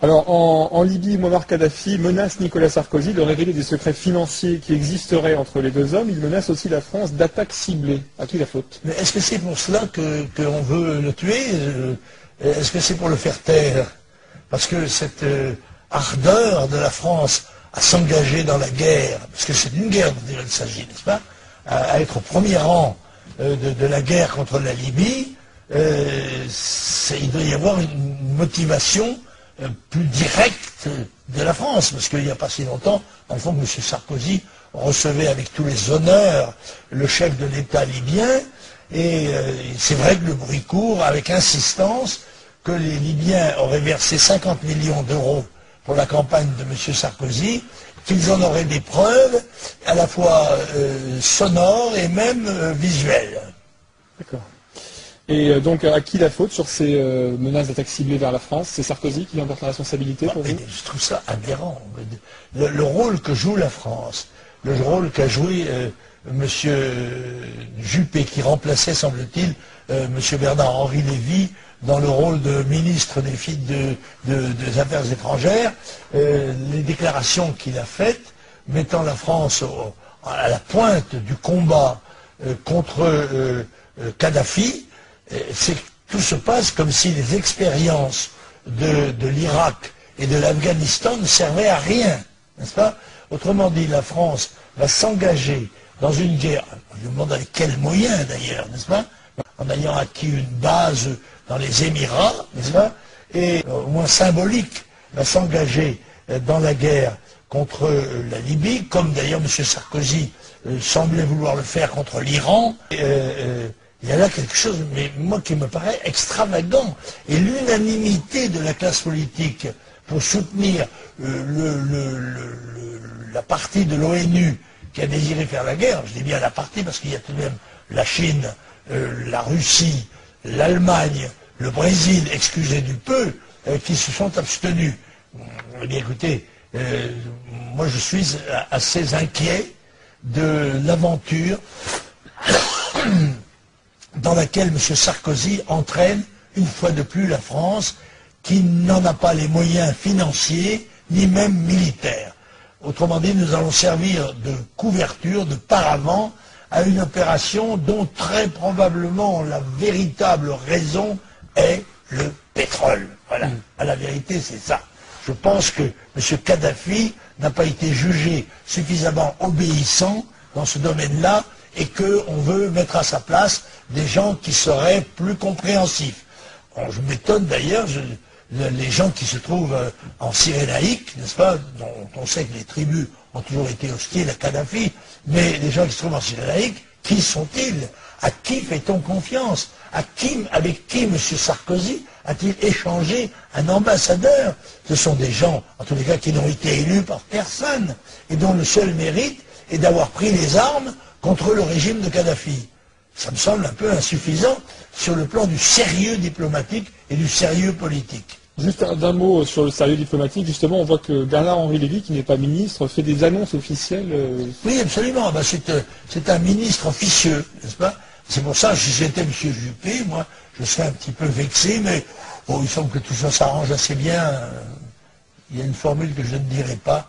Alors, en Libye, Mouammar Kadhafi menace Nicolas Sarkozy de révéler des secrets financiers qui existeraient entre les deux hommes. Il menace aussi la France d'attaques ciblées. À qui la faute? Mais est-ce que c'est pour cela qu'on veut le tuer? Est-ce que c'est pour le faire taire? Parce que cette ardeur de la France à s'engager dans la guerre, parce que c'est d'une guerre dont il s'agit, n'est-ce pas, à être au premier rang de la guerre contre la Libye, il doit y avoir une motivation plus directe de la France, parce qu'il n'y a pas si longtemps, dans le fond, M. Sarkozy recevait avec tous les honneurs le chef de l'État libyen, et c'est vrai que le bruit court avec insistance que les Libyens auraient versé 50 millions d'euros pour la campagne de M. Sarkozy, qu'ils en auraient des preuves à la fois sonores et même visuelles. D'accord. Et donc, à qui la faute sur ces menaces d'attaque ciblées vers la France? C'est Sarkozy qui en porte la responsabilité pour vous? Je trouve ça aberrant. Le rôle que joue la France, le rôle qu'a joué M. Juppé, qui remplaçait, semble-t-il, M. Bernard-Henri Lévy dans le rôle de ministre des Affaires étrangères, les déclarations qu'il a faites, mettant la France à la pointe du combat contre Kadhafi, tout se passe comme si les expériences de l'Irak et de l'Afghanistan ne servaient à rien, n'est-ce pas? Autrement dit, la France va s'engager dans une guerre, je me demande avec quels moyens d'ailleurs, n'est-ce pas? En ayant acquis une base dans les Émirats, n'est-ce pas? Et au moins symbolique, va s'engager dans la guerre contre la Libye, comme d'ailleurs M. Sarkozy semblait vouloir le faire contre l'Iran. Il y a là quelque chose, mais moi, qui me paraît extravagant. Et l'unanimité de la classe politique pour soutenir la partie de l'ONU qui a désiré faire la guerre, je dis bien la partie parce qu'il y a tout de même la Chine, la Russie, l'Allemagne, le Brésil, excusez du peu, qui se sont abstenus. Eh bien écoutez, moi je suis assez inquiet de l'aventure dans laquelle M. Sarkozy entraîne une fois de plus la France, qui n'en a pas les moyens financiers, ni même militaires. Autrement dit, nous allons servir de couverture, de paravent, à une opération dont très probablement la véritable raison est le pétrole. Voilà, à la vérité c'est ça. Je pense que M. Kadhafi n'a pas été jugé suffisamment obéissant dans ce domaine-là, et qu'on veut mettre à sa place des gens qui seraient plus compréhensifs. Bon, je m'étonne d'ailleurs, les gens qui se trouvent en Cyrénaïque, n'est-ce pas, dont on sait que les tribus ont toujours été hostiles à Kadhafi, mais les gens qui se trouvent en Cyrénaïque, qui sont-ils? À qui fait-on confiance? Avec qui M. Sarkozy a-t-il échangé un ambassadeur? Ce sont des gens, en tous les cas, qui n'ont été élus par personne, et dont le seul mérite est d'avoir pris les armes contre le régime de Kadhafi. Ça me semble un peu insuffisant sur le plan du sérieux diplomatique et du sérieux politique. Juste d'un mot sur le sérieux diplomatique, justement, on voit que Bernard-Henri Lévy, qui n'est pas ministre, fait des annonces officielles. Oui, absolument. Ben, c'est un ministre officieux, n'est-ce pas? C'est pour ça, si j'étais M. Juppé, moi, je serais un petit peu vexé, mais bon, il semble que tout ça s'arrange assez bien. Il y a une formule que je ne dirai pas.